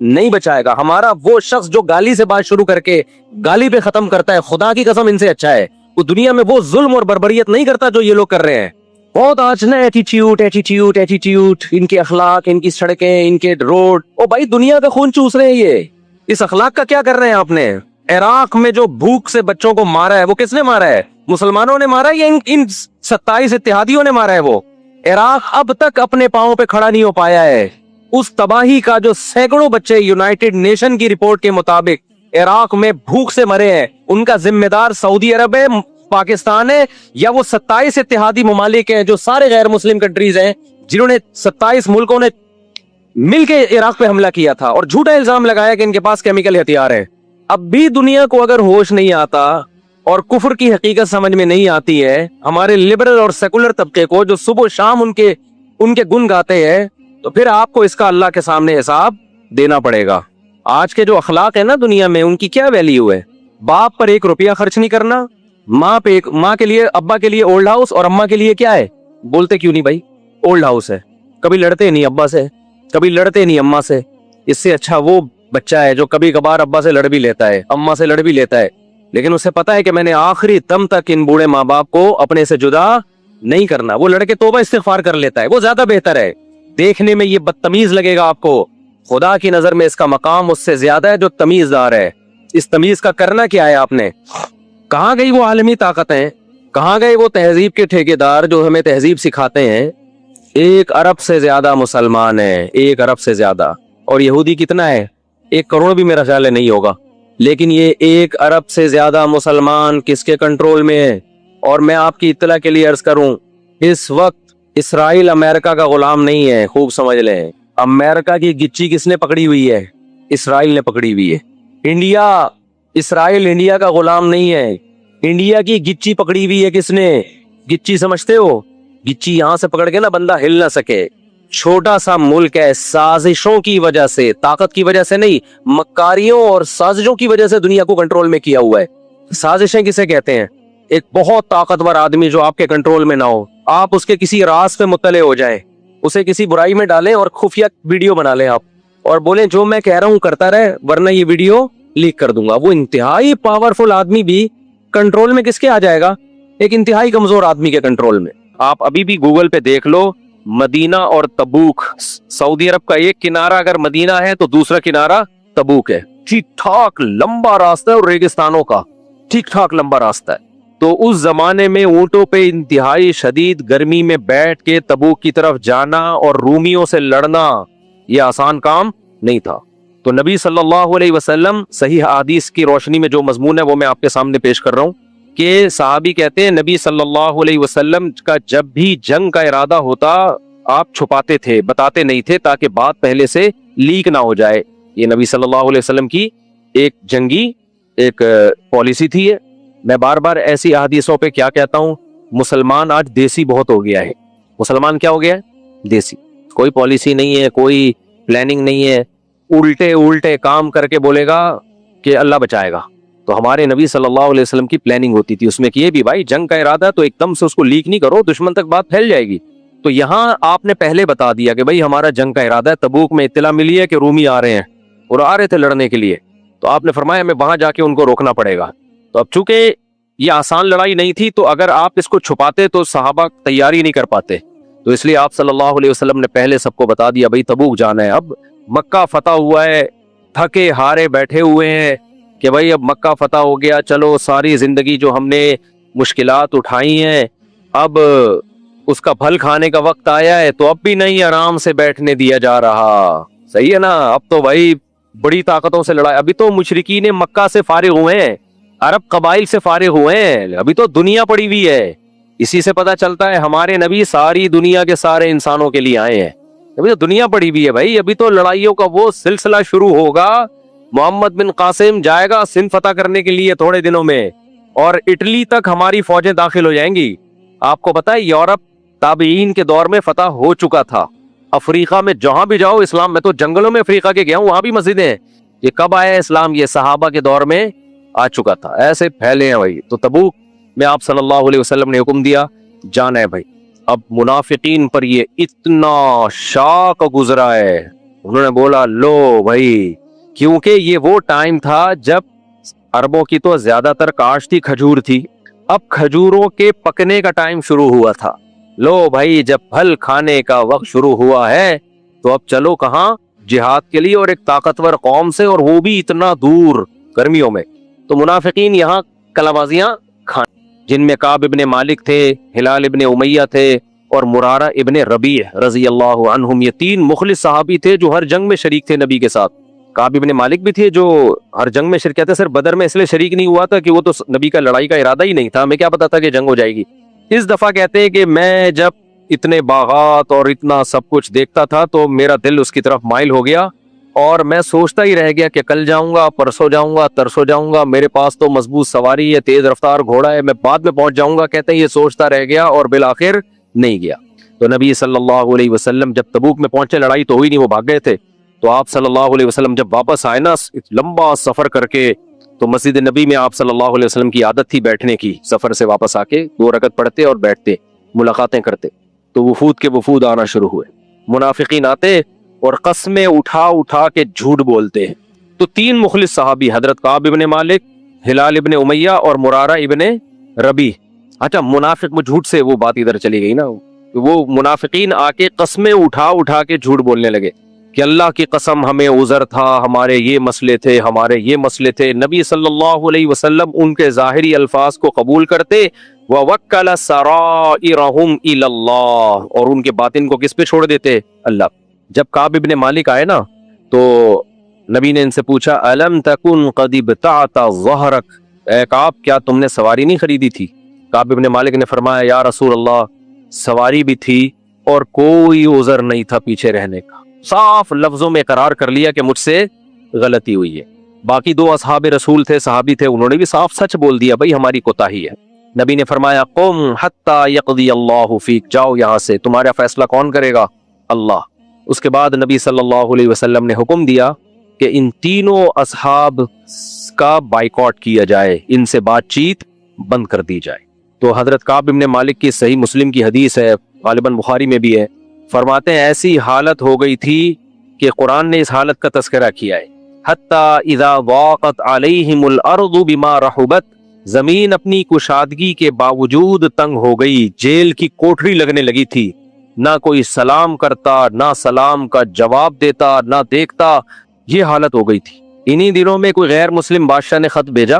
نہیں بچائے گا. ہمارا وہ شخص جو گالی سے بات شروع کر کے گالی پہ ختم کرتا ہے, خدا کی قسم ان سے اچھا ہے. وہ دنیا میں وہ ظلم اور بربریت نہیں کرتا جو یہ لوگ کر رہے ہیں. بہت آج نا ایٹیٹیوڈ ایٹیٹیوڈ ایٹیٹیوڈ, ان کے اخلاق, ان کی سڑکیں, ان کے روڈ. او بھائی دنیا کا خون چوس رہے ہیں یہ. اس اخلاق کا کیا کر رہے ہیں آپ نے؟ عراق میں جو بھوک سے بچوں کو مارا ہے وہ کس نے مارا ہے؟ مسلمانوں نے مارا ہے یا ان 27 اتحادیوں نے مارا ہے؟ وہ عراق اب تک اپنے پاؤں پہ کھڑا نہیں ہو پایا ہے. اس تباہی کا جو سینکڑوں بچے یونائٹڈ نیشن کی رپورٹ کے مطابق عراق میں بھوک سے مرے ہیں, ان کا ذمہ دار سعودی عرب ہے, پاکستان ہے, یا وہ 27 اتحادی ممالک ہیں جو سارے غیر مسلم کنٹریز ہیں جنہوں نے 27 ملکوں نے مل کے عراق پہ حملہ کیا تھا اور جھوٹا الزام لگایا کہ ان کے پاس کیمیکل ہتھیار ہے. اب بھی دنیا کو اگر ہوش نہیں آتا اور کفر کی حقیقت سمجھ میں نہیں آتی ہے, ہمارے لبرل اور سیکولر طبقے کو جو صبح و شام ان کے گن گاتے ہیں, تو پھر آپ کو اس کا اللہ کے سامنے حساب دینا پڑے گا. آج کے جو اخلاق ہیں نا دنیا میں, ان کی کیا ویلیو ہے؟ باپ پر 1 روپیہ خرچ نہیں کرنا, ماں کے لیے, ابا کے لیے اولڈ ہاؤس, اور اماں کے لیے کیا ہے؟ بولتے کیوں نہیں بھائی اولڈ ہاؤس ہے. کبھی لڑتے نہیں ابا سے, کبھی لڑتے نہیں اماں سے. اس سے اچھا وہ بچہ ہے جو کبھی کبھار ابا سے لڑ بھی لیتا ہے, اماں سے لڑ بھی لیتا ہے, لیکن اسے پتا ہے کہ میں نے آخری دم تک ان بوڑھے ماں باپ کو اپنے سے جدا نہیں کرنا. وہ لڑکے توبہ استغفار کر لیتا ہے, وہ زیادہ بہتر ہے. دیکھنے میں یہ بدتمیز لگے گا آپ کو, خدا کی نظر میں اس کا مقام اس سے زیادہ ہے جو تمیزدار ہے. اس تمیز کا کرنا کیا ہے آپ نے؟ کہاں گئی وہ عالمی طاقتیں؟ کہاں گئے وہ تہذیب کے ٹھیکیدار جو ہمیں تہذیب سکھاتے ہیں؟ 1 ارب سے زیادہ مسلمان ہیں, 1 ارب سے زیادہ. اور یہودی کتنا ہے؟ 1 کروڑ بھی میرا خیال ہے نہیں ہوگا. لیکن یہ 1 ارب سے زیادہ مسلمان کس کے کنٹرول میں ہے؟ اور میں آپ کی اطلاع کے لیے عرض کروں, اس وقت اسرائیل امریکہ کا غلام نہیں ہے. خوب سمجھ لیں, امریکہ کی گچی کس نے پکڑی ہوئی ہے؟ اسرائیل نے پکڑی ہوئی ہے. اسرائیل انڈیا کا غلام نہیں ہے. انڈیا کی گچی پکڑی ہوئی ہے کس نے؟ گچی سمجھتے ہو؟ گچی یہاں سے پکڑ کے نا بندہ ہل نہ سکے. چھوٹا سا ملک ہے, سازشوں کی وجہ سے, طاقت کی وجہ سے نہیں, مکاریوں اور سازشوں کی وجہ سے دنیا کو کنٹرول میں کیا ہوا ہے. سازشیں کسے کہتے ہیں؟ ایک بہت طاقتور آدمی جو آپ کے کنٹرول میں نہ ہو, آپ اس کے کسی راز پہ مطلع ہو جائیں, اسے کسی برائی میں ڈالیں اور خفیہ ویڈیو بنا لیں آپ, اور بولیں جو میں کہہ رہا ہوں کرتا رہے ورنہ یہ ویڈیو لیک کر دوں گا. وہ انتہائی پاورفل آدمی بھی کنٹرول میں کس کے آ جائے گا؟ ایک انتہائی کمزور آدمی کے کنٹرول میں. آپ ابھی بھی گوگل پہ دیکھ لو, مدینہ اور تبوک, سعودی عرب کا ایک کنارہ اگر مدینہ ہے تو دوسرا کنارہ تبوک ہے. ٹھیک ٹھاک لمبا راستہ ہے, اور ریگستانوں کا ٹھیک ٹھاک لمبا راستہ ہے. تو اس زمانے میں اونٹوں پہ انتہائی شدید گرمی میں بیٹھ کے تبوک کی طرف جانا اور رومیوں سے لڑنا یہ آسان کام نہیں تھا. تو نبی صلی اللہ علیہ وسلم, صحیح حدیث کی روشنی میں جو مضمون ہے وہ میں آپ کے سامنے پیش کر رہا ہوں, کہ صحابی کہتے ہیں نبی صلی اللہ علیہ وسلم کا جب بھی جنگ کا ارادہ ہوتا آپ چھپاتے تھے, بتاتے نہیں تھے تاکہ بات پہلے سے لیک نہ ہو جائے. یہ نبی صلی اللہ علیہ وسلم کی ایک جنگی ایک پالیسی تھی. میں بار بار ایسی احادیثوں پہ کیا کہتا ہوں, مسلمان آج دیسی بہت ہو گیا ہے. مسلمان کیا ہو گیا ہے؟ دیسی. کوئی پالیسی نہیں ہے, کوئی پلاننگ نہیں ہے, الٹے کام کر کے بولے گا کہ اللہ بچائے گا. تو ہمارے نبی صلی اللہ علیہ وسلم کی پلاننگ ہوتی تھی, اس میں کہ یہ بھی بھائی جنگ کا ارادہ تو ایک دم سے اس کو لیک نہیں کرو, دشمن تک بات پھیل جائے گی. تو یہاں آپ نے پہلے بتا دیا کہ بھائی ہمارا جنگ کا ارادہ ہے. تبوک میں اطلاع ملی ہے کہ رومی آ رہے ہیں اور آ رہے تھے لڑنے کے لیے, تو آپ نے فرمایا ہمیں وہاں جا کے ان کو روکنا پڑے گا. تو اب چونکہ یہ آسان لڑائی نہیں تھی, تو اگر آپ اس کو چھپاتے تو صحابہ تیاری نہیں کر پاتے, تو اس لیے آپ صلی اللہ علیہ وسلم نے پہلے سب کو بتا دیا بھائی تبوک جانا ہے. اب مکہ فتح ہوا ہے, تھکے ہارے بیٹھے ہوئے ہیں کہ بھائی اب مکہ فتح ہو گیا, چلو ساری زندگی جو ہم نے مشکلات اٹھائی ہیں اب اس کا پھل کھانے کا وقت آیا ہے, تو اب بھی نہیں آرام سے بیٹھنے دیا جا رہا. صحیح ہے نا, اب تو بھائی بڑی طاقتوں سے لڑائی. ابھی تو مشرکین مکہ سے فارغ ہوئے ہیں, عرب قبائل سے فارغ ہوئے ہیں, ابھی تو دنیا پڑی ہوئی ہے. اسی سے پتہ چلتا ہے ہمارے نبی ساری دنیا کے سارے انسانوں کے لیے آئے ہیں. ابھی تو دنیا پڑی ہوئی ہے بھائی, ابھی تو لڑائیوں کا وہ سلسلہ شروع ہوگا. محمد بن قاسم جائے گا سندھ فتح کرنے کے لیے تھوڑے دنوں میں, اور اٹلی تک ہماری فوجیں داخل ہو جائیں گی. آپ کو پتا ہے یورپ تابعین کے دور میں فتح ہو چکا تھا. افریقہ میں جہاں بھی جاؤ اسلام, میں تو جنگلوں میں افریقہ کے گیا ہوں, وہاں بھی مسجدیں ہیں. یہ کب آیا اسلام؟ یہ صحابہ کے دور میں آ چکا تھا. ایسے پھیلے ہیں بھائی. تو تبوک میں آپ صلی اللہ علیہ وسلم نے حکم دیا جانا ہے بھائی. اب منافقین پر یہ اتنا شاق گزرا ہے, انہوں نے بولا لو بھائی، کیونکہ یہ وہ ٹائم تھا جب عربوں کی تو زیادہ تر کاشت تھی، کھجور تھی، اب کھجوروں کے پکنے کا ٹائم شروع ہوا تھا. لو بھائی، جب پھل کھانے کا وقت شروع ہوا ہے تو اب چلو کہاں؟ جہاد کے لیے، اور ایک طاقتور قوم سے، اور وہ بھی اتنا دور گرمیوں میں. تو منافقین یہاں کلابازیاں کھان، جن میں کعب ابن مالک تھے، ہلال ابن امیہ تھے، اور مرارہ ابن ربیع رضی اللہ عنہم. یہ تین مخلص صحابی تھے جو ہر جنگ میں شریک تھے نبی کے ساتھ. کعب ابن مالک بھی تھے جو ہر جنگ میں شرکت ہے، صرف بدر میں اس لیے شریک نہیں ہوا تھا کہ وہ تو نبی کا لڑائی کا ارادہ ہی نہیں تھا، ہمیں کیا پتا تھا کہ جنگ ہو جائے گی. اس دفعہ کہتے ہیں کہ میں جب اتنے باغات اور اتنا سب کچھ دیکھتا تھا تو میرا دل اس کی طرف مائل ہو گیا، اور میں سوچتا ہی رہ گیا کہ کل جاؤں گا، پرسوں جاؤں گا، ترسوں جاؤں گا، میرے پاس تو مضبوط سواری ہے، تیز رفتار گھوڑا ہے، میں بعد میں پہنچ جاؤں گا. کہتے ہیں یہ سوچتا رہ گیا اور بالآخر نہیں گیا. تو نبی صلی اللہ علیہ وسلم جب تبوک میں پہنچے، لڑائی تو ہوئی نہیں، وہ بھاگ گئے تھے. تو آپ صلی اللہ علیہ وسلم جب واپس آئے نا لمبا سفر کر کے، تو مسجد نبی میں آپ صلی اللہ علیہ وسلم کی عادت تھی بیٹھنے کی. سفر سے واپس آ کے 2 رکعت پڑھتے اور بیٹھتے، ملاقاتیں کرتے. تو وفود کے وفود آنا شروع ہوئے، منافقین آتے اور قسمیں اٹھا اٹھا کے جھوٹ بولتے ہیں. تو 3 مخلص صحابی، حضرت کعب ابن مالک، ہلال ابن امیہ اور مرارہ ابن ربیع. اچھا، منافق میں جھوٹ سے وہ بات ادھر چلی گئی نا. وہ منافقین آ کے قسمیں اٹھا اٹھا کے جھوٹ بولنے لگے کہ اللہ کی قسم ہمیں عذر تھا، ہمارے یہ مسئلے تھے، ہمارے یہ مسئلے تھے. نبی صلی اللہ علیہ وسلم ان کے ظاہری الفاظ کو قبول کرتے، وَوَكَّلَ سَرَائِرَهُمْ إِلَى اللَّهِ، اور ان کے باطن کو کس پہ چھوڑ دیتے؟ اللہ. جب کعب ابن مالک آئے نا تو نبی نے ان سے پوچھا أَلَمْ تَكُنْ قَدِ ابْتَعْتَ ظَهْرَكَ، اے کعب کیا تم نے سواری نہیں خریدی تھی؟ کعب ابن مالک نے فرمایا یا رسول اللہ، سواری بھی تھی اور کوئی عذر نہیں تھا پیچھے رہنے کا. صاف لفظوں میں اقرار کر لیا کہ مجھ سے غلطی ہوئی ہے. باقی 2 اصحاب رسول تھے، صحابی تھے، انہوں نے بھی صاف سچ بول دیا، بھائی ہماری کوتاہی ہے. نبی نے فرمایا قم حتی یقضی اللہ فیک، جاؤ یہاں سے، تمہارا فیصلہ کون کرے گا؟ اللہ. اس کے بعد نبی صلی اللہ علیہ وسلم نے حکم دیا کہ ان تینوں اصحاب کا بائیکاٹ کیا جائے، ان سے بات چیت بند کر دی جائے. تو حضرت کعب ابن مالک کی صحیح مسلم کی حدیث ہے، غالباً بخاری میں بھی ہے، فرماتے ہیں ایسی حالت ہو گئی تھی کہ قرآن نے اس حالت کا تذکرہ کیا ہے. حتی اذا ضاقت علیہم الارض بما رحبت، زمین اپنی کشادگی کے باوجود تنگ ہو گئی، جیل کی کوٹری لگنے لگی تھی، نہ کوئی سلام کرتا، نہ سلام کا جواب دیتا، نہ دیکھتا. یہ حالت ہو گئی تھی. انہی دنوں میں کوئی غیر مسلم بادشاہ نے خط بھیجا.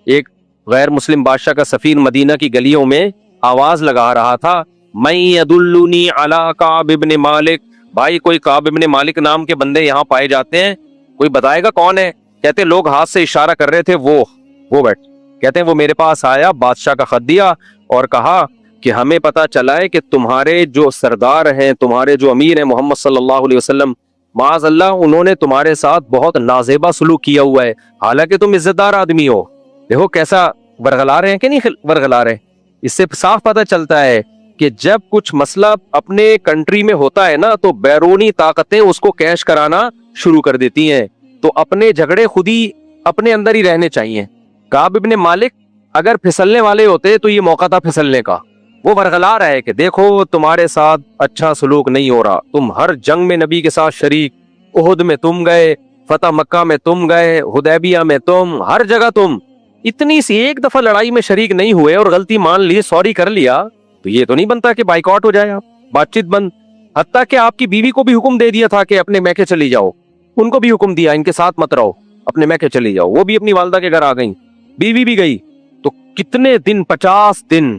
ایک غیر مسلم بادشاہ کا سفیر مدینہ کی گلیوں میں آواز لگا رہا تھا من یدلنی علی کعب ابن مالک، بھائی کوئی کعب ابن مالک نام کے بندے یہاں پائے جاتے ہیں، کوئی بتائے گا کون ہے؟ کہتے لوگ ہاتھ سے اشارہ کر رہے تھے، وہ بیٹھ. کہتے ہیں وہ میرے پاس آیا، بادشاہ کا خط دیا اور کہا کہ ہمیں پتا چلا ہے کہ تمہارے جو سردار ہیں، تمہارے جو امیر ہیں محمد صلی اللہ علیہ وسلم، معاذ اللہ انہوں نے تمہارے ساتھ بہت نازیبا سلوک کیا ہوا ہے، حالانکہ تم عزت دار آدمی ہو. دیکھو کیسا ورغلا رہے ہیں کہ نہیں ورغلا رہے. اس سے صاف پتہ چلتا ہے کہ جب کچھ مسئلہ اپنے کنٹری میں ہوتا ہے نا تو بیرونی طاقتیں اس کو کیش کرانا شروع کر دیتی ہیں، تو اپنے جھگڑے خود ہی اپنے اندر ہی رہنے چاہیے. کعب ابن مالک اگر پھسلنے والے ہوتے تو یہ موقع تھا پھسلنے کا. وہ ورغلا رہا ہے کہ دیکھو تمہارے ساتھ اچھا سلوک نہیں ہو رہا، تم ہر جنگ میں نبی کے ساتھ شریک، احد میں تم گئے، فتح مکہ میں تم گئے، حدیبیہ میں تم، ہر جگہ تم، اتنی سی ایک دفعہ لڑائی میں شریک نہیں ہوئے اور غلطی مان لی، سوری کر لیا، تو یہ تو نہیں بنتا کہ بائیکاٹ ہو جائے، آپ بات چیت بند. حتیٰ کہ آپ کی بیوی کو بھی حکم دے دیا تھا کہ اپنے میکے چلی جاؤ، ان کو بھی حکم دیا ان کے ساتھ مت رہو، اپنے میکے چلی جاؤ. وہ بھی اپنی والدہ کے گھر آ گئیں، بیوی بھی گئی. تو کتنے دن؟ 50 دن.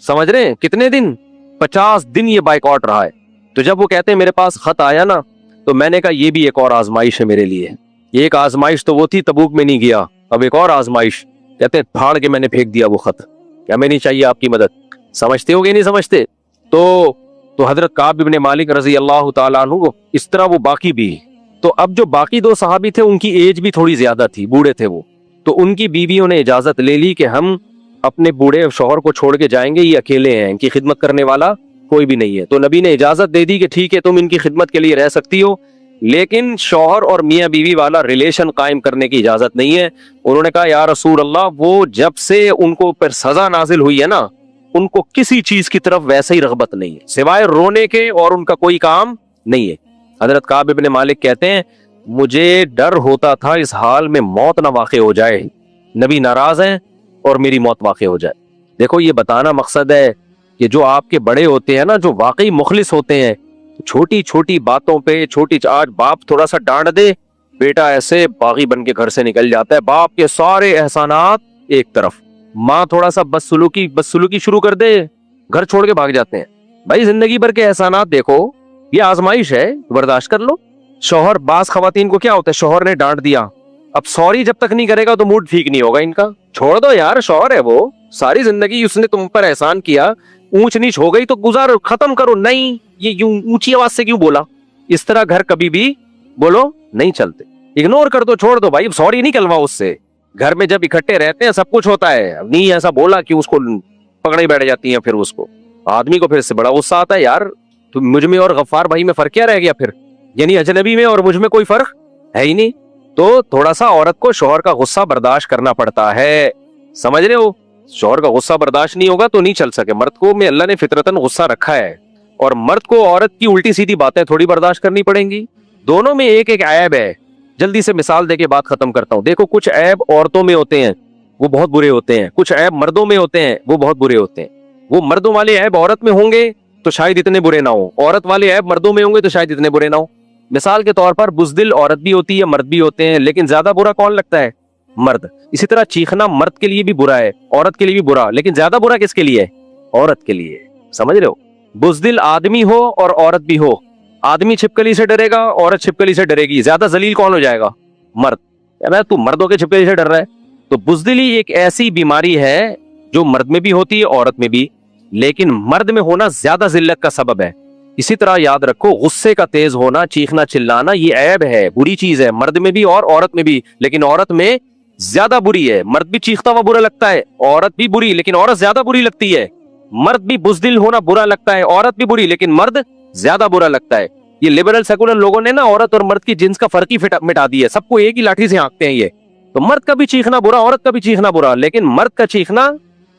سمجھ رہے ہیں کتنے دن؟ 50 دن یہ بائیکاٹ رہا ہے. تو جب وہ کہتے ہیں میرے پاس خط آیا نا تو میں نے کہا یہ بھی ایک اور آزمائش ہے میرے لیے. ایک آزمائش تو وہ تھی تبوک میں نہیں گیا، اب ایک اور آزمائش. کہتے ہیں پھاڑ کے میں نے پھینک دیا وہ خط، کیا میں نہیں چاہیے آپ کی مدد؟ سمجھتے ہو گے نہیں سمجھتے؟ تو حضرت کعب ابن مالک رضی اللہ تعالیٰ عنہ اس طرح وہ باقی بھی. تو اب جو باقی 2 صحابی تھے ان کی ایج بھی تھوڑی زیادہ تھی، بوڑھے تھے وہ، تو ان کی بیویوں نے اجازت لے لی کہ ہم اپنے بوڑھے شوہر کو چھوڑ کے جائیں گے، یہ اکیلے ہیں، ان کی خدمت کرنے والا کوئی بھی نہیں ہے. تو نبی نے اجازت دے دی کہ ٹھیک ہے تم ان کی خدمت کے لیے رہ سکتی ہو، لیکن شوہر اور میاں بیوی والا ریلیشن قائم کرنے کی اجازت نہیں ہے. انہوں نے کہا یا رسول اللہ، وہ جب سے ان کو پر سزا نازل ہوئی ہے نا، ان کو کسی چیز کی طرف ویسے ہی رغبت نہیں ہے سوائے رونے کے، اور ان کا کوئی کام نہیں ہے. حضرت کعب ابن مالک کہتے ہیں مجھے ڈر ہوتا تھا اس حال میں موت نہ واقع ہو جائے، نبی ناراض ہیں اور میری موت واقع ہو جائے۔ دیکھو یہ بتانا مقصد ہے کہ جو آپ کے بڑے ہوتے ہیں نا، جو واقعی مخلص ہوتے ہیں، چھوٹی چھوٹی باتوں پہ آج باپ تھوڑا سا ڈانٹ دے، بیٹا ایسے باغی بن کے گھر سے نکل جاتا ہے، باپ کے سارے احسانات ایک طرف، ماں تھوڑا سا بدسلوکی شروع کر دے، گھر چھوڑ کے بھاگ جاتے ہیں۔ بھائی زندگی بھر کے احسانات دیکھو، یہ آزمائش ہے، برداشت کر لو۔ شوہر، بعض خواتین کو کیا ہوتا ہے، شوہر نے ڈانٹ دیا، اب سوری جب تک نہیں کرے گا تو موڈ ٹھیک نہیں ہوگا ان کا، چھوڑ دو یار، شوہر ہے وہ، ساری زندگی اس نے تم پر احسان کیا، اونچ نیچ ہو گئی تو گزارو، ختم کرو، نہیں یہ یوں اونچی آواز سے کیوں بولا، اس طرح گھر کبھی بھی بولو نہیں چلتے، اگنور کر دو، چھوڑ دو بھائی، سوری نہیں کلواؤ اس سے۔ گھر میں جب اکٹھے رہتے ہیں سب کچھ ہوتا ہے، نہیں ایسا بولا کہ اس کو پکڑے بیٹھ جاتی ہیں، پھر اس کو آدمی کو پھر سے بڑا غصہ آتا ہے، یار تو مجھ میں اور غفار بھائی میں فرق کیا رہ گیا پھر، یعنی اجنبی میں اور مجھ میں کوئی فرق ہے ہی نہیں۔ تو تھوڑا سا عورت کو شوہر کا غصہ برداشت کرنا پڑتا ہے، سمجھ رہے ہو، شوہر کا غصہ برداشت نہیں ہوگا تو نہیں چل سکے۔ مرد کو میں اللہ نے فطرتاً غصہ رکھا ہے، اور مرد کو عورت کی الٹی سیدھی باتیں تھوڑی برداشت کرنی پڑیں گی، دونوں میں ایک ایک عیب ہے۔ جلدی سے مثال دے کے بات ختم کرتا ہوں۔ دیکھو کچھ عیب عورتوں میں ہوتے ہیں وہ بہت برے ہوتے ہیں، کچھ عیب مردوں میں ہوتے ہیں وہ بہت برے ہوتے ہیں۔ وہ مردوں والے عیب عورت میں ہوں گے تو شاید اتنے برے نہ ہوں، عورت والے عیب مردوں میں ہوں گے تو شاید اتنے برے نہ ہوں۔ مثال کے طور پر بزدل عورت بھی ہوتی ہے، مرد بھی ہوتے ہیں، لیکن زیادہ برا کون لگتا ہے؟ مرد۔ اسی طرح چیخنا مرد کے لیے بھی برا ہے، عورت کے لیے بھی برا، لیکن زیادہ برا کس کے لیے ہے؟ عورت کے لیے، سمجھ رہے ہو؟ بزدل آدمی ہو اور عورت بھی ہو، آدمی چھپکلی سے ڈرے گا، عورت چھپکلی سے ڈرے گی، زیادہ ذلیل کون ہو جائے گا؟ مرد۔ تو مردوں کے چھپکلی سے ڈر رہا ہے، تو بزدلی ایک ایسی بیماری ہے جو مرد میں بھی ہوتی ہے عورت میں بھی، لیکن مرد میں ہونا زیادہ ذلت کا سبب ہے۔ اسی طرح یاد رکھو غصے کا تیز ہونا، چیخنا چلانا یہ عیب ہے، بری چیز ہے، مرد میں بھی اور عورت میں بھی، لیکن عورت میں زیادہ بری ہے۔ مرد بھی چیختا ہوا برا لگتا ہے، عورت بھی بری، لیکن عورت زیادہ بری لگتی ہے۔ مرد بھی بزدل ہونا برا لگتا ہے، عورت بھی بری، لیکن مرد زیادہ برا لگتا ہے۔ یہ لبرل سیکولر لوگوں نے نا عورت اور مرد کی جنس کا فرق ہی مٹا دیا ہے، سب کو ایک ہی لاٹھی سے ہانکتے ہیں یہ۔ تو مرد کا بھی چیخنا برا، عورت کا بھی چیخنا برا، لیکن مرد کا چیخنا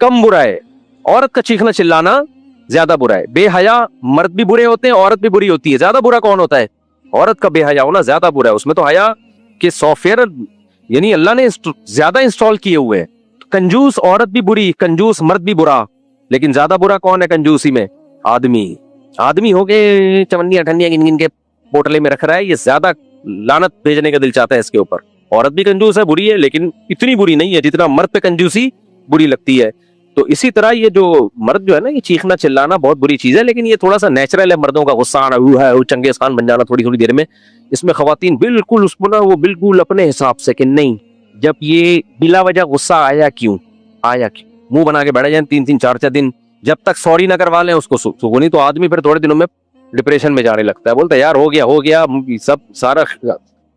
کم برا ہے، عورت کا چیخنا چلانا زیادہ برا ہے۔ بے حیا مرد بھی برے ہوتے ہیں، عورت بھی بری ہوتی ہے، زیادہ برا کون ہوتا ہے؟ عورت کا بے حیا ہونا زیادہ برا ہے، اس میں تو حیا کے سافٹ ویئر یعنی اللہ نے زیادہ انسٹال کیے ہوئے ہیں۔ کنجوس عورت بھی بری، کنجوس مرد بھی برا، لیکن زیادہ برا کون ہے کنجوسی میں؟ آدمی ہو کے چمنیاں ٹھنڈیاں گن گن کے پوٹلے میں رکھ رہا ہے، یہ زیادہ لعنت بھیجنے کا دل چاہتا ہے اس کے اوپر۔ عورت بھی کنجوس ہے، بری ہے، لیکن اتنی بری نہیں ہے جتنا مرد پہ کنجوسی بری لگتی ہے۔ تو اسی طرح یہ جو مرد جو ہے نا، یہ چیخنا چلانا بہت بری چیز ہے، لیکن یہ تھوڑا سا نیچرل ہے، مردوں کا غصہ آنا، وہ چنگیز خان بن جانا تھوڑی دیر میں۔ اس میں خواتین بالکل اس کو نا وہ بالکل اپنے حساب سے کہ نہیں، جب یہ بلا وجہ غصہ آیا کیوں منہ بنا کے بیٹھ جائیں 3 4 دن، جب تک سوری نہ کروا لیں اس کو سکونی، تو آدمی پھر تھوڑے دنوں میں ڈپریشن میں جانے لگتا ہے، بولتا ہے یار ہو گیا سب سارا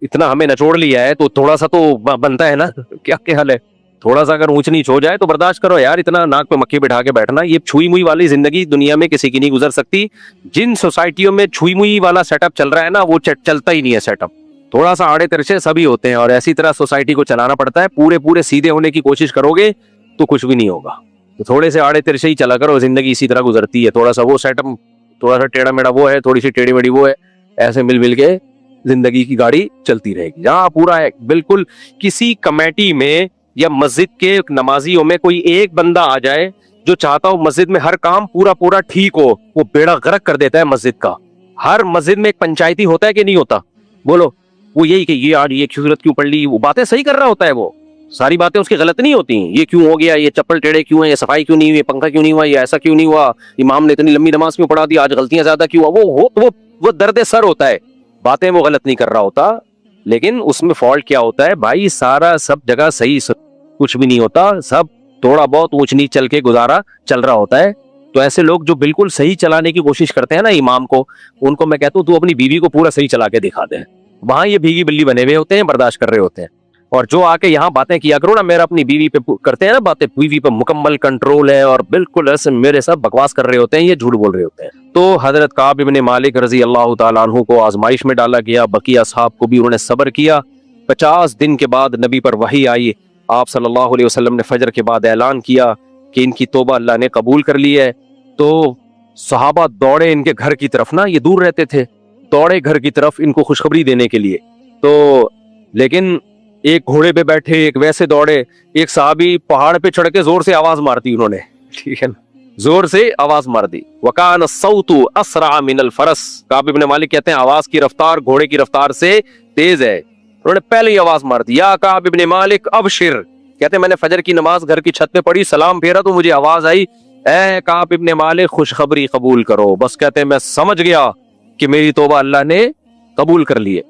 اتنا ہمیں نچوڑ لیا ہے تو تھوڑا سا تو بنتا ہے نا، کیا حل ہے، تھوڑا سا اگر اونچ نیچ ہو جائے تو برداشت کرو یار، اتنا ناک پہ مکھی بٹھا کے بیٹھنا، یہ چھوئی موئی والی زندگی دنیا میں کسی کی نہیں گزر سکتی۔ جن سوسائٹیوں میں چھوئی موئی والا سیٹ اپ چل رہا ہے نا، وہ چلتا ہی نہیں ہے سیٹ اپ، تھوڑا سا آڑے ترچے سبھی ہوتے ہیں، اور ایسی طرح سوسائٹی کو چلانا پڑتا ہے۔ پورے سیدھے ہونے کی کوشش کرو گے تو کچھ بھی نہیں ہوگا، تو تھوڑے سے آڑے ترچے ہی چلا کرو، زندگی اسی طرح گزرتی ہے، تھوڑا سا وہ سیٹ اپ، تھوڑا سا ٹیڑھا میڑھا وہ ہے، تھوڑی سی ٹیڑھی میڑھی وہ ہے، ایسے مل کے زندگی کی گاڑی چلتی رہے گی۔ جہاں پورا ہے بالکل کسی کمیٹی میں یا مسجد کے نمازیوں میں کوئی ایک بندہ آ جائے جو چاہتا ہو مسجد میں ہر کام پورا ٹھیک ہو، وہ بیڑا غرق کر دیتا ہے مسجد کا۔ ہر مسجد میں ایک پنچایتی ہوتا ہے کہ نہیں ہوتا؟ بولو، وہ یہی کہ یہ آج یہ صورت کیوں پڑھ لی، وہ باتیں صحیح کر رہا ہوتا ہے، وہ ساری باتیں اس کی غلط نہیں ہوتی، یہ کیوں ہو گیا، یہ چپل ٹیڑے کیوں ہیں، یہ صفائی کیوں نہیں ہوئی، پنکھا کیوں نہیں ہوا، یہ ایسا کیوں نہیں ہوا، امام نے اتنی لمبی نماز کیوں پڑھا دی، آج غلطیاں زیادہ کیوں ہوا، وہ درد سر ہوتا ہے، باتیں وہ غلط نہیں کر رہا ہوتا، لیکن اس میں فالٹ کیا ہوتا ہے بھائی، سارا سب جگہ صحیح کچھ بھی نہیں ہوتا، سب تھوڑا بہت اونچ نیچ چل کے گزارا چل رہا ہوتا ہے۔ تو ایسے لوگ جو بالکل صحیح چلانے کی کوشش کرتے ہیں نا امام کو، ان کو میں کہتا ہوں تو اپنی بیوی کو پورا صحیح چلا کے دکھا دیں، وہاں یہ بھیگی بلی بنے ہوئے ہوتے ہیں، برداشت کر رہے ہوتے ہیں، اور جو آ کے یہاں باتیں کیا کرو نا، میرا اپنی بیوی پہ کرتے ہیں نا باتیں، بیوی پہ مکمل کنٹرول ہے، اور بالکل ایسے میرے ساتھ بکواس کر رہے ہوتے ہیں، یہ جھوٹ بول رہے ہوتے ہیں۔ تو حضرت کعب ابن مالک رضی اللہ تعالیٰ عنہ کو آزمائش میں ڈالا گیا، بقیہ اصحاب کو بھی انہوں نے صبر کیا۔ 50 دن کے بعد نبی پر وحی آئی، آپ صلی اللہ علیہ وسلم نے فجر کے بعد اعلان کیا کہ ان کی توبہ اللہ نے قبول کر لی ہے۔ تو صحابہ دوڑے ان کے گھر کی طرف، نا یہ دور رہتے تھے، دوڑے گھر کی طرف ان کو خوشخبری دینے کے لیے. تو لیکن ایک گھوڑے پہ بیٹھے ایک ویسے دوڑے, ایک صحابی پہاڑ پہ چڑھ کے زور سے آواز مار دی انہوں نے, ٹھیک ہے نا, زور سے آواز مار دی. وَكَانَ الصَّوْتُ أَسْرَعَ مِنَ الْفَرَسِ, کعب ابن مالک کہتے ہیں آواز کی رفتار گھوڑے کی رفتار سے تیز ہے. انہوں نے پہلے ہی آواز مار دی, یا کعب ابن مالک ابشر, کہتے ہیں میں نے فجر کی نماز گھر کی چھت پہ پڑھی, سلام پھیرا تو مجھے آواز آئی, اے کعب ابن مالک خوشخبری قبول کرو. بس کہتے ہیں میں سمجھ گیا کہ میری توبہ اللہ نے قبول کر لی ہے.